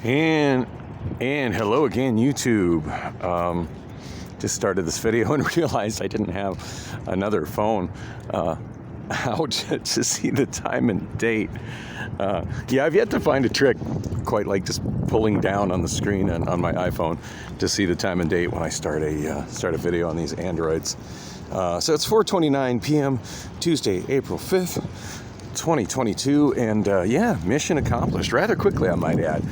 And hello again, YouTube. Just started this video and realized I didn't have another phone out to see the time and date. Yeah, I've yet to find a trick quite like just pulling down on the screen on my iPhone to see the time and date when I start a video on these Androids. So it's 4:29 p.m. Tuesday, April 5th. 2022, and yeah, mission accomplished rather quickly, I might add.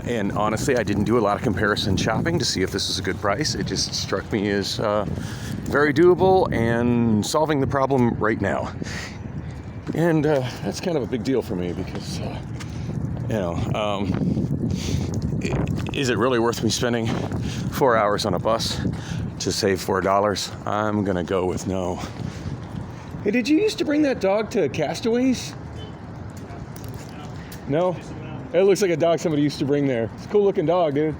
And honestly, I didn't do a lot of comparison shopping to see if this was a good price. It just struck me as very doable and solving the problem right now. And that's kind of a big deal for me because, is it really worth me spending 4 hours on a bus to save $4? I'm gonna go with no. Hey, did you used to bring that dog to Castaways? No? It looks like a dog somebody used to bring there. It's a cool looking dog, dude.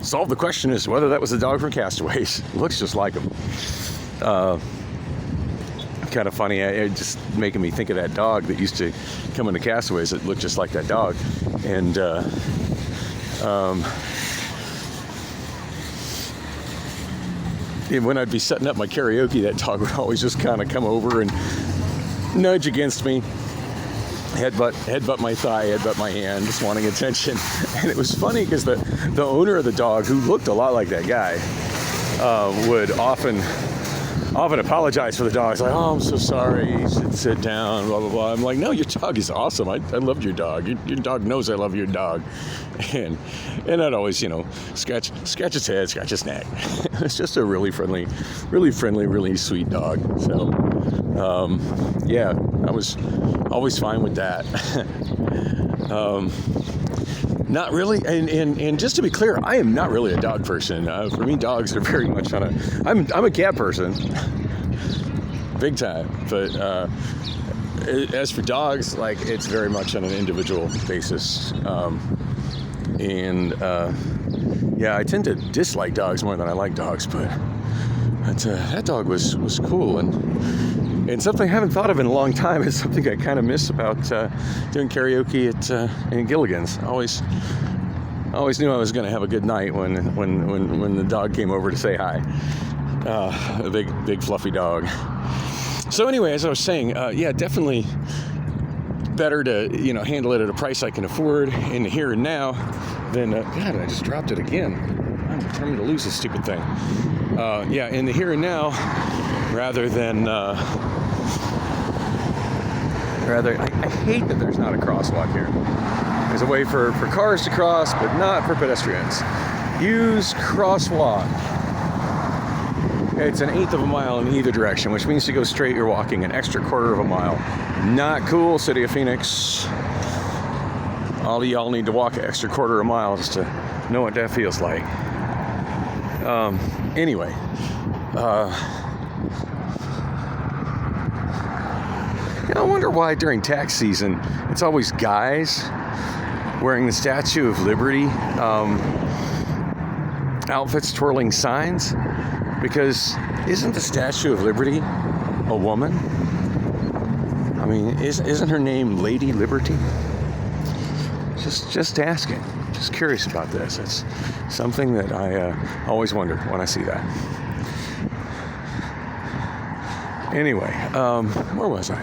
Solve the question as to whether that was a dog from Castaways. Looks just like him. Kind of funny, it just making me think of that dog that used to come into Castaways that looked just like that dog. And when I'd be setting up my karaoke, that dog would always just kind of come over and nudge against me, headbutt my thigh, headbutt my hand, just wanting attention. And it was funny because the owner of the dog, who looked a lot like that guy, would often apologize for the dog. It's like, oh, I'm so sorry, you should sit down, blah, blah, blah. I'm like, no, your dog is awesome. I loved your dog. Your dog knows I love your dog. And I'd always, scratch its head, scratch its neck. It's just a really friendly, really sweet dog. So, yeah, I was always fine with that. Not really, and just to be clear, I am not really a dog person. For me, dogs are very much on I'm a cat person, big time. But as for dogs, like, it's very much on an individual basis. Yeah, I tend to dislike dogs more than I like dogs, but that dog was cool, and something I haven't thought of in a long time is something I kind of miss about doing karaoke in Gilligan's. I always knew I was going to have a good night when the dog came over to say hi. A big fluffy dog. So anyway, as I was saying, yeah, definitely better to handle it at a price I can afford in the here and now than God, I just dropped it again. I'm determined to lose this stupid thing. Yeah, in the here and now, rather than I hate that there's not a crosswalk here. There's a way for cars to cross, but not for pedestrians. Use crosswalk. It's 1/8 of a mile in either direction, which means to go straight, you're walking an extra 1/4 of a mile. Not cool, City of Phoenix. All of y'all need to walk an extra 1/4 of a mile just to know what that feels like. Anyway. I wonder why during tax season it's always guys wearing the Statue of Liberty outfits, twirling signs, because isn't the Statue of Liberty a woman? I mean, isn't her name Lady Liberty? Just asking, just curious about this. It's something that I always wonder when I see that. Anyway, where was I?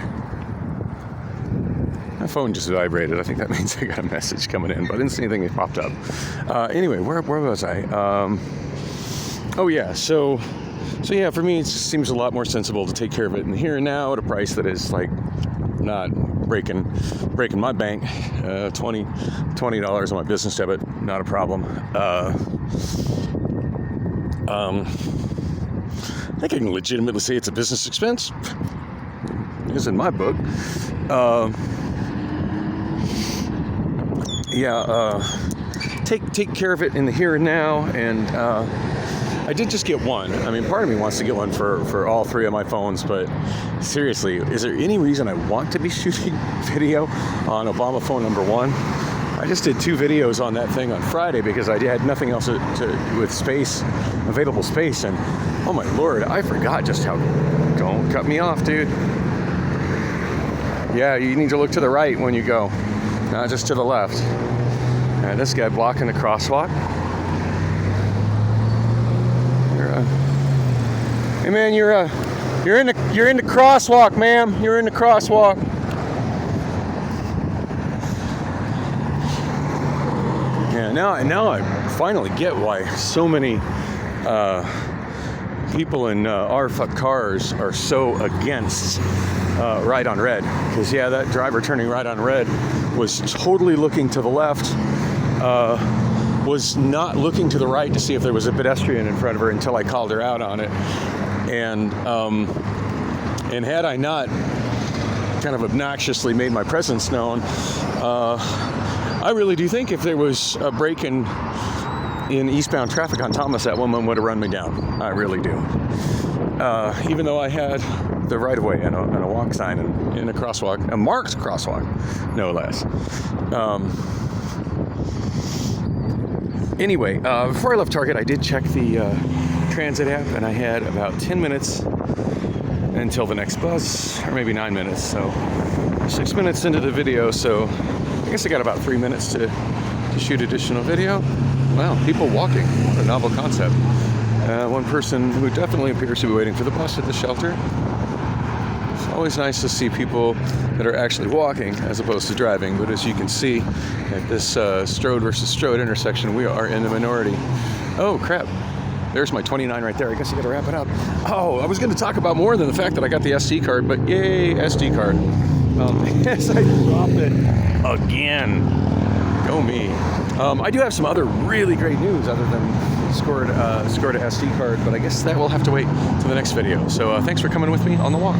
My phone just vibrated. I think that means I got a message coming in, but I didn't see anything that popped up. Anyway, where was I? Oh yeah, so yeah, for me it just seems a lot more sensible to take care of it in the here and now at a price that is like not breaking my bank. $20 on my business debit, not a problem. I think I can legitimately say it's a business expense. It is in my book. Take care of it in the here and now, and I did just get one. I mean, part of me wants to get one for all three of my phones, but seriously, is there any reason I want to be shooting video on Obama phone number one? I just did 2 videos on that thing on Friday because I had nothing else with space, available space, and oh my lord, I forgot just how. Don't cut me off, dude. Yeah, you need to look to the right when you go, not just to the left. And this guy blocking the crosswalk. Hey man, you're in the crosswalk, ma'am. You're in the crosswalk. Yeah, now I finally get why so many people in RFUC cars are so against right on red. Because yeah, that driver turning right on red was totally looking to the left, was not looking to the right to see if there was a pedestrian in front of her until I called her out on it. And had I not kind of obnoxiously made my presence known, I really do think if there was a break in eastbound traffic on Thomas, that woman would have run me down. I really do. Even though I had the right-of-way and a walk sign and in a crosswalk, a marked crosswalk, no less. Anyway, before I left Target, I did check the transit app, and I had about 10 minutes until the next bus, or maybe 9 minutes. So 6 minutes into the video, so I guess I got about 3 minutes to shoot additional video. Wow, people walking. What a novel concept. One person who definitely appears to be waiting for the bus at the shelter. It's always nice to see people that are actually walking as opposed to driving, but as you can see at this Strode versus Strode intersection, we are in the minority. Oh crap, there's my 29 right there. I guess I gotta wrap it up. Oh, I was gonna talk about more than the fact that I got the SD card, but yay, SD card. As I drop it again. Go me. I do have some other really great news other than scored a SD card, but I guess that will have to wait till the next video. So thanks for coming with me on the walk.